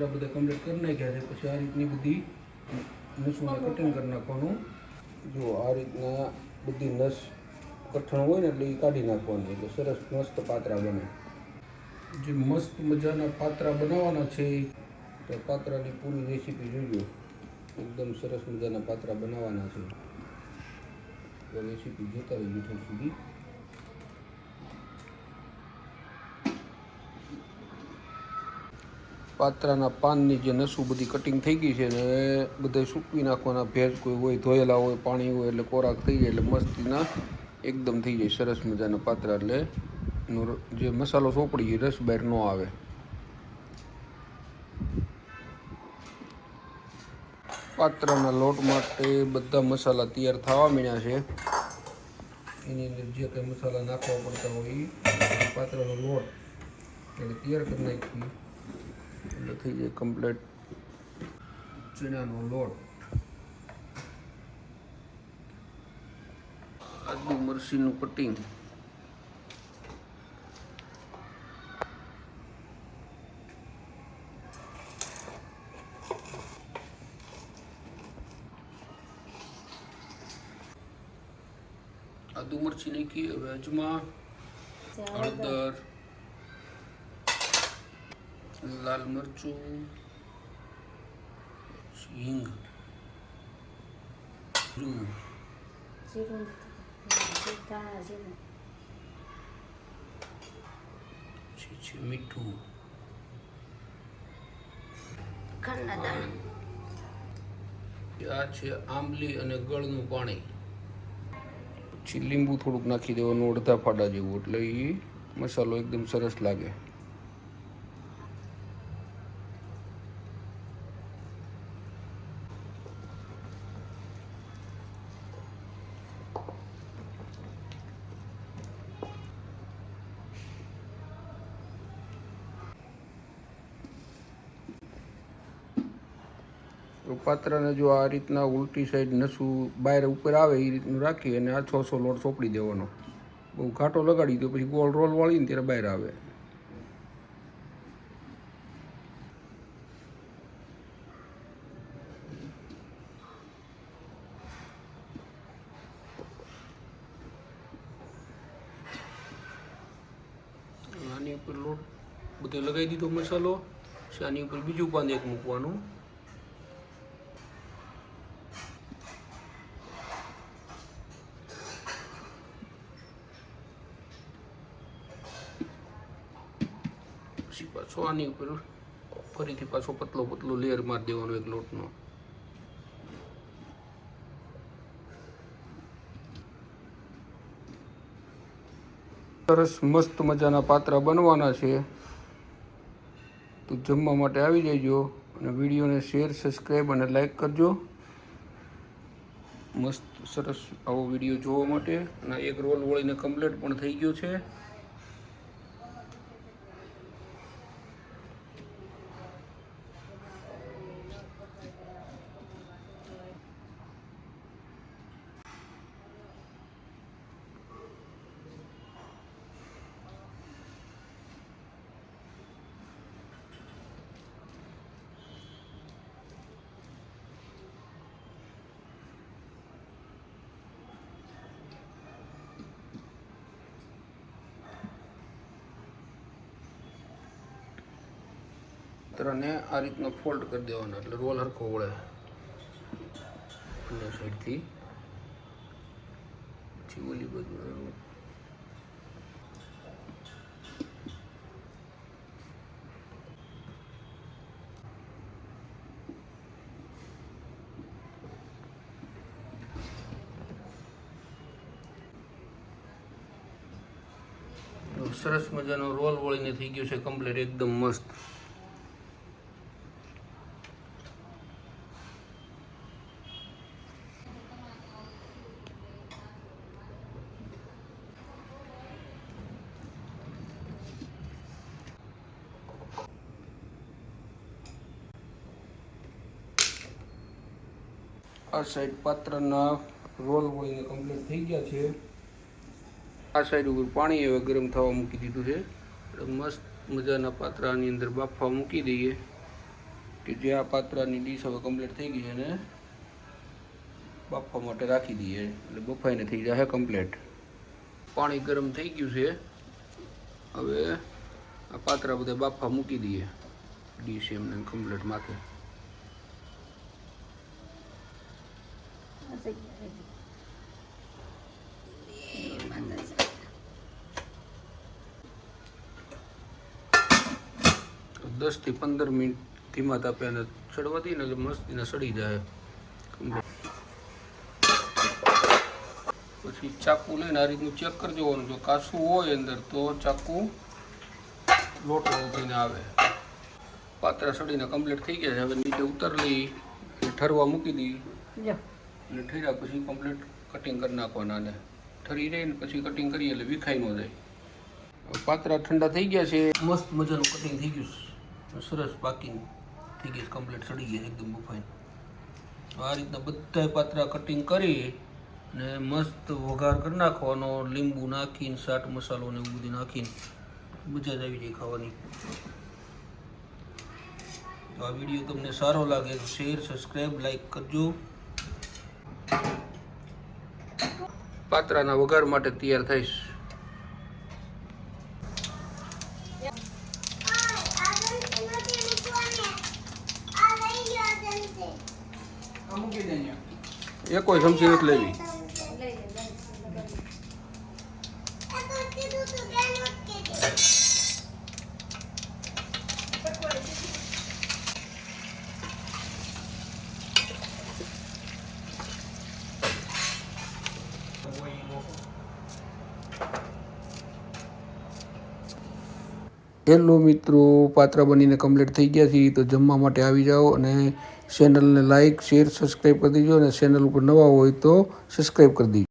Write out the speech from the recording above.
પાત્રા બધા કમ્પ્લીટ કરી નાખ્યા છે। પછી આ રીતની બધી નસોને કટિંગ કરી નાખવાનું। જો આ રીતના બધી નસ કઠણ હોય ને એટલે એ કાઢી નાખવાની, એટલે સરસ મસ્ત પાત્રા બને। જે મસ્ત મજાના પાત્રા બનાવવાના છે તો પાત્રાની પૂરી રેસીપી જોજો। એકદમ સરસ મજાના પાત્રા બનાવવાના છે તો રેસીપી જોતા રહેજો થોડી સુધી। પાત્રાના પાનની જે નસું બધી કટિંગ થઈ ગઈ છે ને બધા સૂકવી નાખવાના। ભેજ કોઈ હોય, ધોયેલા હોય, પાણી હોય એટલે કોરાક થઈ જાય, એટલે મસ્તીના એકદમ થઈ જાય સરસ મજાના પાત્રા। એટલે એનો જે મસાલો સોપડી રસ બહાર ન આવે। પાત્રાના લોટ માટે બધા મસાલા તૈયાર થવા માંડ્યા છે। એની અંદર જે કંઈ મસાલા નાખવા પડતા હોય એ પાત્રાનો લોટ એટલે તૈયાર કરી નાખીએ એટલે થઈ જાય કમ્પ્લીટ ચણાનો લોટ। આદુ મરચીનું કટિંગ, આદુ મરચી નાખી। હવે અજમા, હળદર, લાલ મરચું, હિંગ, મીઠું, આ છે આંબલી અને ગળનું પાણી। પછી લીંબુ થોડુંક નાખી દેવાનું, અડધા ફાડા જેવું, એટલે એ મસાલો એકદમ સરસ લાગે। તો પાત્રાને જો આ રીતના ઉલટી સાઈડ નસું બહાર ઉપર આવે એ રીતનું રાખી અને આછો આછો લોટ સોપડી દેવાનો। બહુ ઘાટો લગાડી દો પછી ગોળ રોલ વાળીને ત્યારે બહાર આવે। આની ઉપર લોટ બધે લગાવી દીધો મસાલો, આની ઉપર બીજું પાન એક મૂકવાનું। પછી પાછો આની ઉપર ફરીથી પાછો પતલો પતલો લેયર મારી દેવાનો એક લોટનો। સરસ મસ્ત મજાના પાત્રા બનવાના છે તો જમવા માટે આવી જજો અને વિડીયોને શેર, સબસ્ક્રાઈબ અને લાઈક કરજો। મસ્ત સરસ આવો વિડીયો જોવા માટે। અને એક રોલ વળીને કમ્પ્લીટ પણ થઈ ગયો છે। પાત્રાને આ રીતનો ફોલ્ડ કરી દેવાનો એટલે રોલ હરખો વળે બંને સાઈડથી। પછી ઓલી બાજુ સરસ મજાનો રોલ વળીને થઈ ગયો છે કમ્પ્લીટ એકદમ મસ્ત। આ સાઈડ પાત્રના રોલ વળીને કમ્પ્લીટ થઈ ગયા છે। આ સાઈડ ઉપર પાણી હવે ગરમ થવા મૂકી દીધું છે એટલે મસ્ત મજાના પાત્રાની અંદર બાફવા મૂકી દઈએ। કે જે આ પાત્રાની ડીશ હવે કમ્પ્લીટ થઈ ગઈ અને બાફવા માટે રાખી દઈએ એટલે બફાઈને થઈ જશે કમ્પ્લીટ. પાણી ગરમ થઈ ગયું છે. હવે આ પાત્રા બધા બાફવા મૂકી દઈએ ડીશ એમને કમ્પ્લીટ માથે. દસ થી 15 મિનિટ ધીમા તાપે અને સડવા દઈએ ને એટલે મસ્તીને સડી જાય. પછી ચાકુ લઈને આ રીતનું ચેક કરી દેવાનું. જો કાચું હોય અંદર તો ચાકુ લોટ થઈને આવે. પાત્રા સડીને કમ્પ્લીટ થઈ ગયા છે. હવે નીચે ઉતર લઈ ઠરવા મૂકી દઈએ અને ઠર્યા પછી કમ્પ્લીટ કટિંગ કરી નાખવાના. અને ઠરી રહે ને પછી કટિંગ કરીએ એટલે વિખાઈ ન જાય. પાત્રા ઠંડા થઈ ગયા છે. મસ્ત મજાનું કટિંગ થઈ ગયું. સરસ પાકિંગ થઈ ગઈ, કમ્પ્લીટ સડી ગયા એકદમ બફાઈને. આ રીતના બધા પાત્રા કટિંગ કરી અને મસ્ત વઘાર કરી નાખવાનો. લીંબુ નાખીને ચાટ મસાલો ને એવું બધું નાખીને મજા જ આવી જાય ખાવાની. તો આ વિડીયો તમને સારો લાગે તો શેર, સબસ્ક્રાઈબ, લાઈક કરજો. પાત્રાના વઘાર માટે તૈયાર થઈશ. એ કોઈ ચમચી નથી લેવી. હેલો મિત્રો, પાત્રા બનીને કમ્પ્લીટ થઈ ગયા છે. તો જમવા માટે આવી જાઓ અને ચેનલને લાઈક, શેર, સબસ્ક્રાઈબ કરી દેજો. અને ચેનલ ઉપર નવા હોય તો સબસ્ક્રાઈબ કરી દેજો.